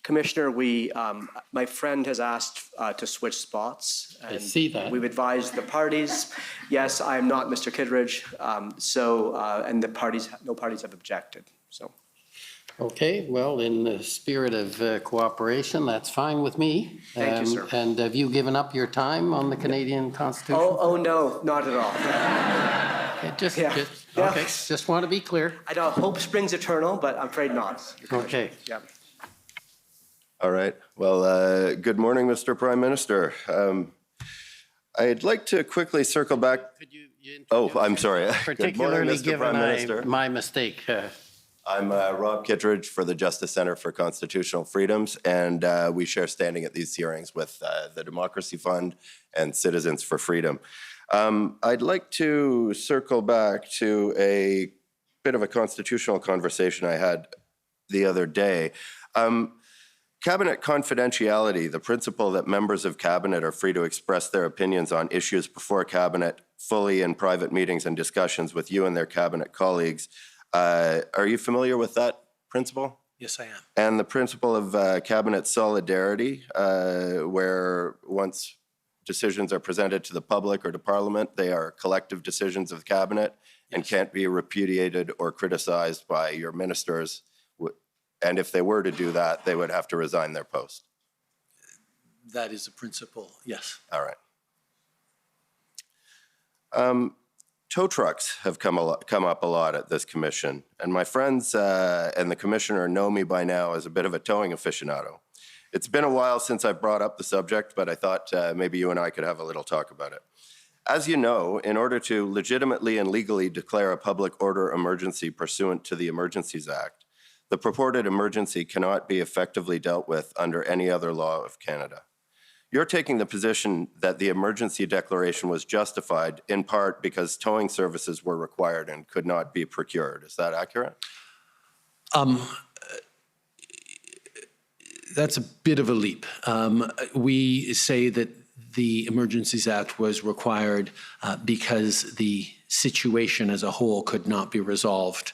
Commissioner, my friend has asked to switch spots. And I see that. We've advised the parties. Yes, I am not Mr. Kittredge, and no parties have objected. So. Okay, well, in the spirit of cooperation, that's fine with me. Thank you, sir. And have you given up your time on the Canadian Constitution? Oh no, not at all. Okay, just want to be clear. I know hope springs eternal, but I'm afraid not. Okay. Yeah. All right. Well, good morning, Mr. Prime Minister. I'd like to quickly circle back. Could you I'm sorry. Particularly morning, given my mistake. I'm Rob Kittredge for the Justice Center for Constitutional Freedoms, and we share standing at these hearings with the Democracy Fund and Citizens for Freedom. I'd like to circle back to a bit of a constitutional conversation I had the other day. Cabinet confidentiality, the principle that members of Cabinet are free to express their opinions on issues before Cabinet fully in private meetings and discussions with you and their Cabinet colleagues. Are you familiar with that principle? Yes, I am. And the principle of Cabinet solidarity, where once decisions are presented to the public or to Parliament, they are collective decisions of Cabinet and can't be repudiated or criticized by your ministers. And if they were to do that, they would have to resign their post. That is a principle, yes. All right. Tow trucks have come up a lot at this commission, and my friends and the commissioner know me by now as a bit of a towing aficionado. It's been a while since I've brought up the subject, but I thought maybe you and I could have a little talk about it. As you know, in order to legitimately and legally declare a public order emergency pursuant to the Emergencies Act, the purported emergency cannot be effectively dealt with under any other law of Canada. You're taking the position that the emergency declaration was justified in part because towing services were required and could not be procured. Is that accurate? That's a bit of a leap. We say that the Emergencies Act was required because the situation as a whole could not be resolved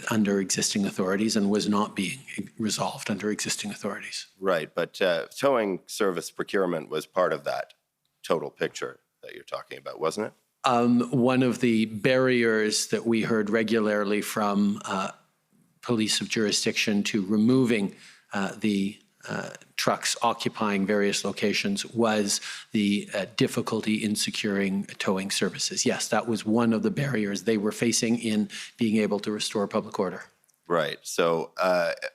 under existing authorities and was not being resolved under existing authorities. Right, but towing service procurement was part of that total picture that you're talking about, wasn't it? One of the barriers that we heard regularly from police of jurisdiction to removing the trucks occupying various locations was the difficulty in securing towing services. Yes, that was one of the barriers they were facing in being able to restore public order. Right. So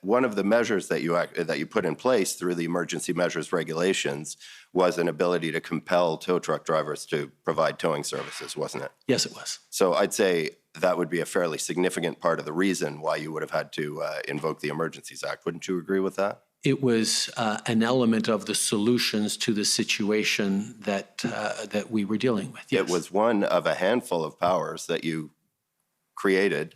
one of the measures that you put in place through the emergency measures regulations was an ability to compel tow truck drivers to provide towing services, wasn't it? Yes, it was. So I'd say that would be a fairly significant part of the reason why you would have had to invoke the Emergencies Act. Wouldn't you agree with that? It was an element of the solutions to the situation that we were dealing with. Yes. It was one of a handful of powers that you created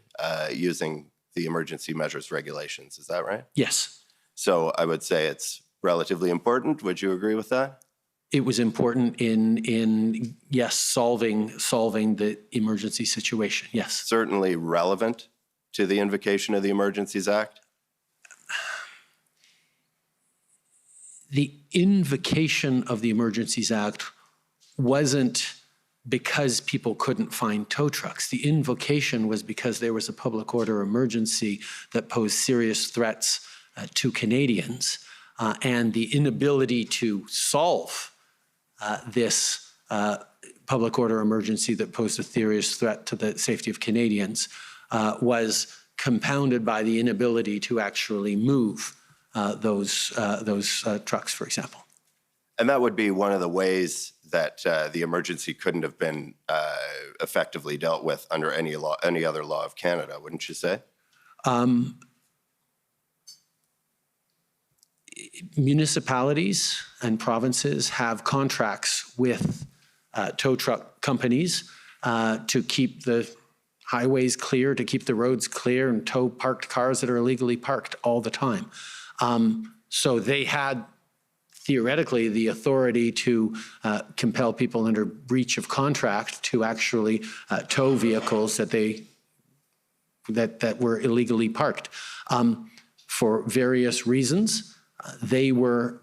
using the emergency measures regulations. Is that right? Yes. So I would say it's relatively important. Would you agree with that? It was important in yes, solving the emergency situation. Yes. Certainly relevant to the invocation of the Emergencies Act? The invocation of the Emergencies Act wasn't because people couldn't find tow trucks. The invocation was because there was a public order emergency that posed serious threats to Canadians, and the inability to solve this public order emergency that posed a serious threat to the safety of Canadians was compounded by the inability to actually move those trucks, for example. And that would be one of the ways that the emergency couldn't have been effectively dealt with under any other law of Canada, wouldn't you say? Municipalities and provinces have contracts with tow truck companies to keep the highways clear, to keep the roads clear, and tow parked cars that are illegally parked all the time. So they had theoretically the authority to compel people under breach of contract to actually tow vehicles that were illegally parked. for various reasons, they were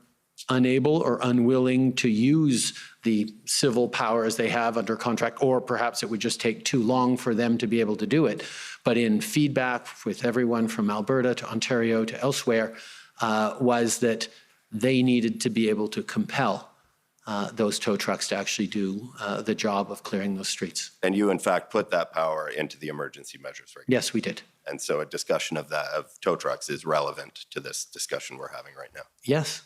unable or unwilling to use the civil powers they have under contract, or perhaps it would just take too long for them to be able to do it. But in feedback with everyone from Alberta to Ontario to elsewhere, was that they needed to be able to compel those tow trucks to actually do the job of clearing those streets. And you, in fact, put that power into the emergency measures regulation. Yes, we did. And so a discussion of tow trucks is relevant to this discussion we're having right now. Yes.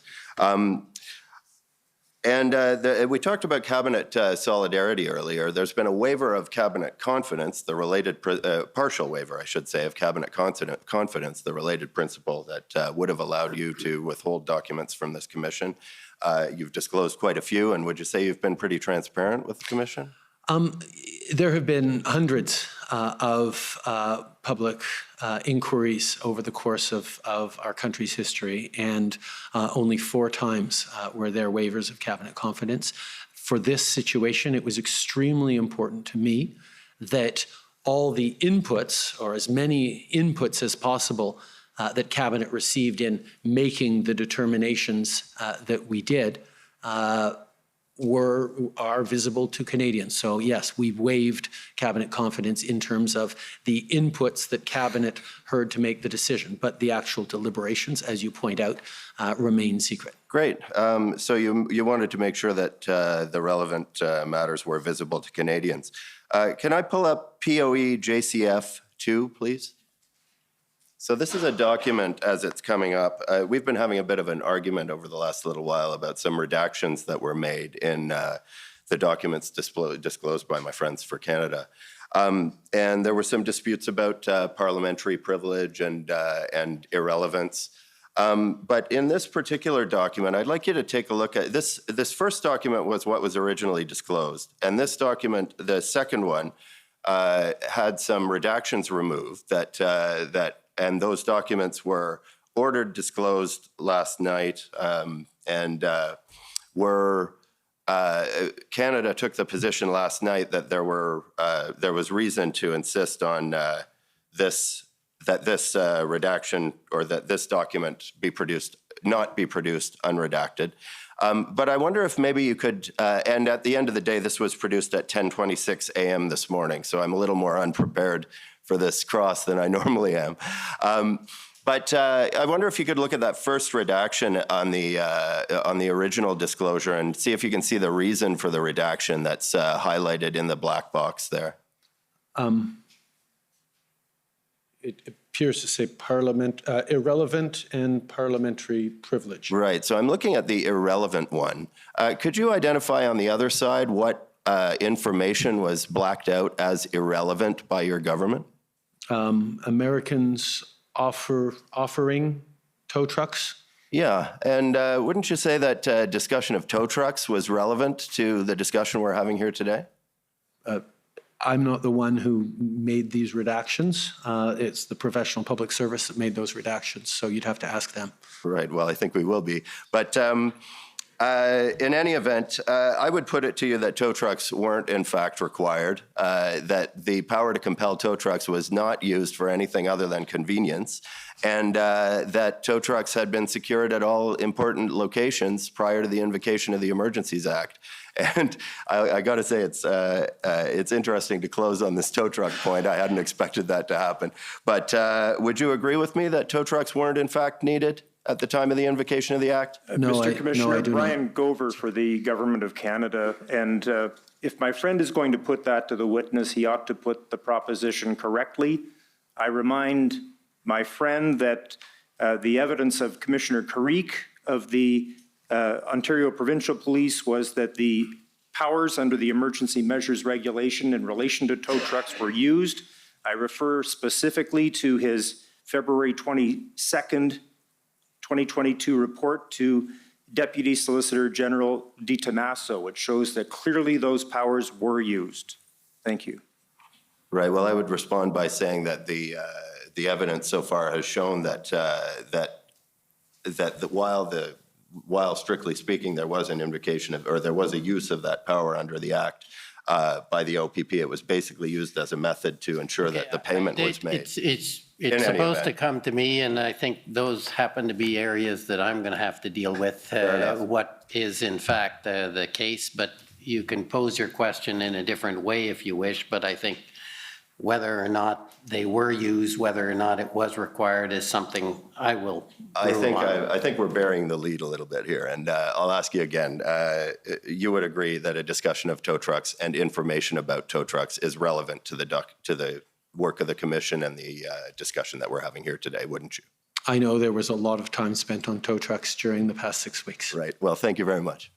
We talked about cabinet solidarity earlier. There's been a waiver of cabinet confidence, the related partial waiver, I should say, of cabinet confidence, the related principle that would have allowed you to withhold documents from this commission. You've disclosed quite a few, and would you say you've been pretty transparent with the commission? There have been hundreds of public inquiries over the course of our country's history, and only 4 times were there waivers of cabinet confidence. For this situation, it was extremely important to me that all the inputs, or as many inputs as possible, that cabinet received in making the determinations that we did, are visible to Canadians. So yes, we've waived cabinet confidence in terms of the inputs that cabinet heard to make the decision, but the actual deliberations, as you point out, remain secret. Great. So you wanted to make sure that the relevant matters were visible to Canadians. Can I pull up POE JCF 2, please? So this is a document as it's coming up. We've been having a bit of an argument over the last little while about some redactions that were made in the documents disclosed by my Friends for Canada. And there were some disputes about parliamentary privilege and irrelevance. But in this particular document, I'd like you to take a look at this. This first document was what was originally disclosed. And this document, the second one, had some redactions removed and those documents were ordered disclosed last night, Canada took the position last night that there was reason to insist on this redaction, or that this document not be produced unredacted. But I wonder if maybe you could, and at the end of the day, this was produced at 10:26 a.m. this morning, so I'm a little more unprepared for this cross than I normally am. But I wonder if you could look at that first redaction on the original disclosure and see if you can see the reason for the redaction that's highlighted in the black box there. It appears to say irrelevant and parliamentary privilege. Right, so I'm looking at the irrelevant one. Could you identify on the other side what information was blacked out as irrelevant by your government? Americans offering tow trucks. Yeah, and wouldn't you say that discussion of tow trucks was relevant to the discussion we're having here today? I'm not the one who made these redactions. It's the professional public service that made those redactions, so you'd have to ask them. Right, well, I think we will be. But in any event, I would put it to you that tow trucks weren't in fact required, that the power to compel tow trucks was not used for anything other than convenience, and that tow trucks had been secured at all important locations prior to the invocation of the Emergencies Act. And I got to say, it's interesting to close on this tow truck point. I hadn't expected that to happen. But would you agree with me that tow trucks weren't in fact needed at the time of the invocation of the Act? Mr. Commissioner, Brian Gover for the Government of Canada. And if my friend is going to put that to the witness, he ought to put the proposition correctly. I remind my friend that the evidence of Commissioner Parikh of the Ontario Provincial Police was that the powers under the emergency measures regulation in relation to tow trucks were used. I refer specifically to his February 22nd, 2022 report to Deputy Solicitor General Di Tommaso, which shows that clearly those powers were used. Thank you. Right. Well, I would respond by saying that the evidence so far has shown that while strictly speaking there was an invocation of, or there was a use of that power under the Act by the OPP, it was basically used as a method to ensure that the payment was made. It's It's any supposed to event. come to me, and I think those happen to be areas that I'm going to have to deal with. enough. What is in fact the case, but you can pose your question in a different way if you wish, but I think whether or not they were used, whether or not it was required is something I will rule on. I think we're bearing the lead a little bit here, and I'll ask you again. You would agree that a discussion of tow trucks and information about tow trucks is relevant to the work of the commission and the discussion that we're having here today, wouldn't you? I know there was a lot of time spent on tow trucks during the past 6 weeks. Right. Well, thank you very much.